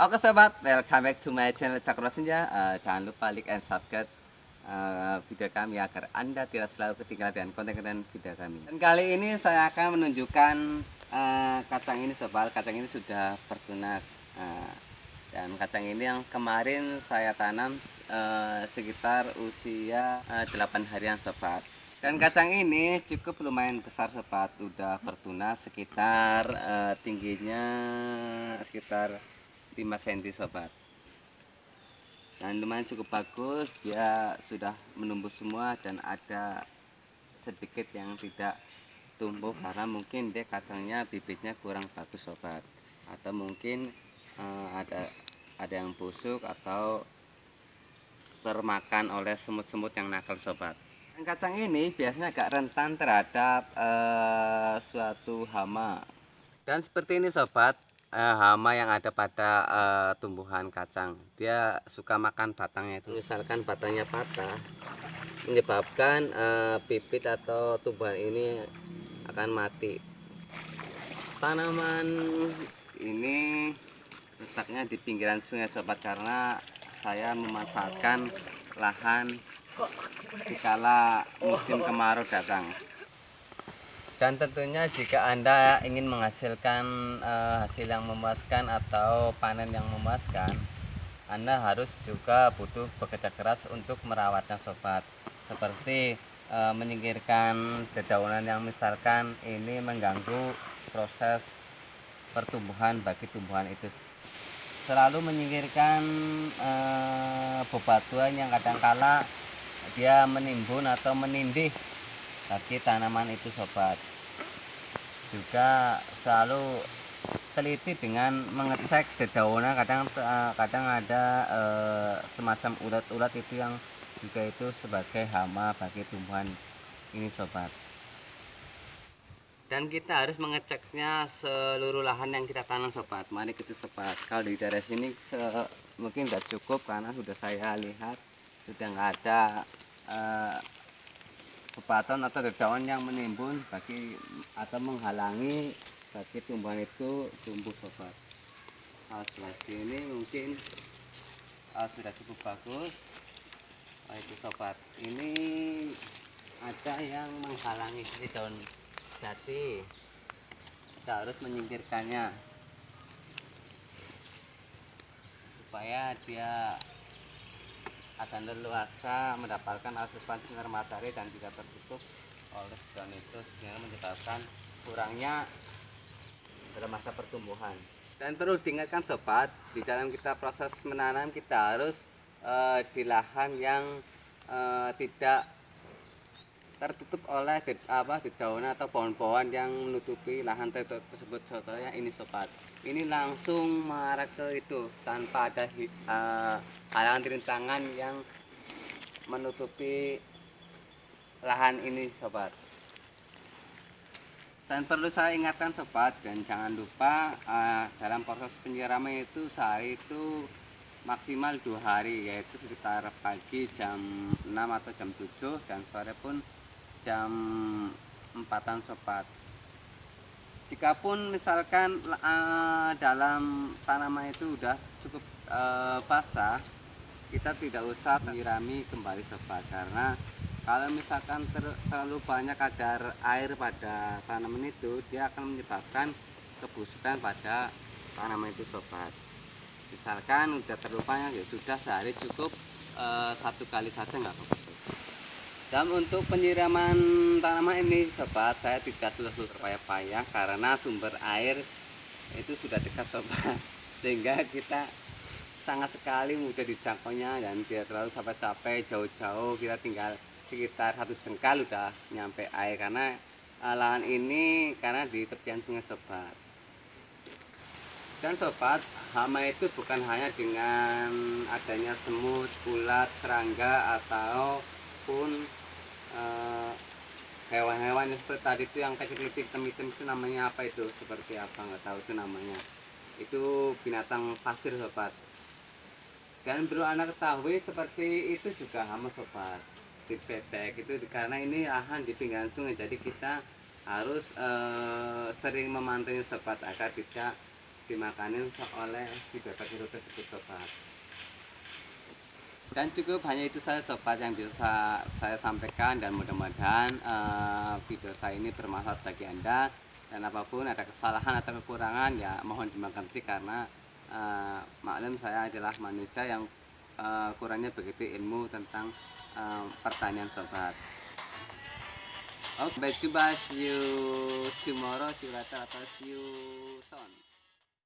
Oke sobat, welcome back to my channel Cakro Senja. Jangan lupa like and subscribe video kami agar Anda tidak selalu ketinggalan dengan konten-konten video kami. Dan kali ini saya akan menunjukkan kacang ini sobat. Kacang ini sudah bertunas. Dan kacang ini yang kemarin saya tanam sekitar usia 8 harian sobat. Dan kacang ini cukup lumayan besar sobat, sudah bertunas sekitar tingginya sekitar 5 cm sobat. Dan lumayan cukup bagus, dia sudah menumbuh semua dan ada sedikit yang tidak tumbuh karena mungkin dia kacangnya bibitnya kurang bagus sobat, atau mungkin ada yang busuk atau termakan oleh semut-semut yang nakal sobat. Dan kacang ini biasanya agak rentan terhadap suatu hama. Dan seperti ini sobat, hama yang ada pada tumbuhan kacang, dia suka makan batangnya itu. Misalkan batangnya patah, menyebabkan bibit atau tumbuhan ini akan mati. Tanaman ini letaknya di pinggiran sungai sobat, karena saya memanfaatkan lahan dikala musim kemarau datang. Dan tentunya jika Anda ingin menghasilkan hasil yang memuaskan atau panen yang memuaskan, Anda harus juga butuh bekerja keras untuk merawatnya sobat. Seperti menyingkirkan dedaunan yang misalkan ini mengganggu proses pertumbuhan bagi tumbuhan itu. Selalu menyingkirkan bebatuan yang kadangkala dia menimbun atau menindih bagi tanaman itu sobat. Juga selalu teliti dengan mengecek dedaunan, kadang ada semacam ulat-ulat itu yang juga itu sebagai hama bagi tumbuhan ini sobat. Dan kita harus mengeceknya seluruh lahan yang kita tanam sobat. Mari kita sobat, kalau di daerah sini mungkin tidak cukup karena sudah saya lihat sudah nggak ada bebatuan atau dedaunan yang menimbun bagi atau menghalangi bagi tumbuhan itu tumbuh sobat. Sebelah sini mungkin sudah cukup bagus. Itu sobat, ini ada yang menghalangi di daun jati, kita harus menyingkirkannya supaya dia akan leluasa mendapatkan asupan sinar matahari dan tidak tertutup oleh daun itu, sehingga menyebabkan kurangnya dalam masa pertumbuhan. Dan perlu diingatkan sobat, di dalam kita proses menanam kita harus di lahan yang tidak tertutup oleh dedaunan atau pohon-pohon yang menutupi lahan tersebut. Contohnya ini sobat, ini langsung mengarah ke itu tanpa ada halangan rintangan yang menutupi lahan ini sobat. Dan perlu saya ingatkan sobat, dan jangan lupa dalam proses penyiraman itu sehari itu maksimal 2 hari, yaitu sekitar pagi jam 6 atau jam 7 dan sore pun jam 4-an sobat. Jikapun misalkan dalam tanaman itu udah cukup basah, kita tidak usah menyirami kembali sobat, karena kalau misalkan terlalu banyak kadar air pada tanaman itu, dia akan menyebabkan kebusukan pada tanaman itu sobat. Misalkan udah terlalu banyak, ya sudah, sehari cukup 1 kali saja nggak apa-apa sobat. Dan untuk penyiraman tanaman ini sobat, saya tidak sudah berpayah-payah karena sumber air itu sudah dekat sobat, sehingga kita sangat sekali mudah dijangkaunya dan tidak terlalu capek-capek jauh-jauh. Kita tinggal sekitar 1 jengkal udah nyampe air, karena lahan ini karena di tepian sungai sobat. Dan sobat, hama itu bukan hanya dengan adanya semut, ulat, serangga ataupun hewan-hewan seperti tadi itu yang kecil-kecil hitam-hitam, itu namanya apa, itu seperti apa nggak tahu itu namanya, itu binatang pasir sobat. Dan perlu Anda ketahui seperti itu juga hama sobat, di bebek itu, karena ini lahan di pinggiran sungai, jadi kita harus sering memantaunya sobat agar tidak dimakanin oleh video itu tersebut sobat. Dan cukup hanya itu saja sobat yang bisa saya sampaikan, dan mudah-mudahan video saya ini bermanfaat bagi Anda, dan apapun ada kesalahan atau kekurangan ya mohon dimengerti, karena maklum saya adalah manusia yang kurangnya begitu ilmu tentang pertanian sobat. Oke, sampai jumpa, see you tomorrow, see you later, atau see you soon.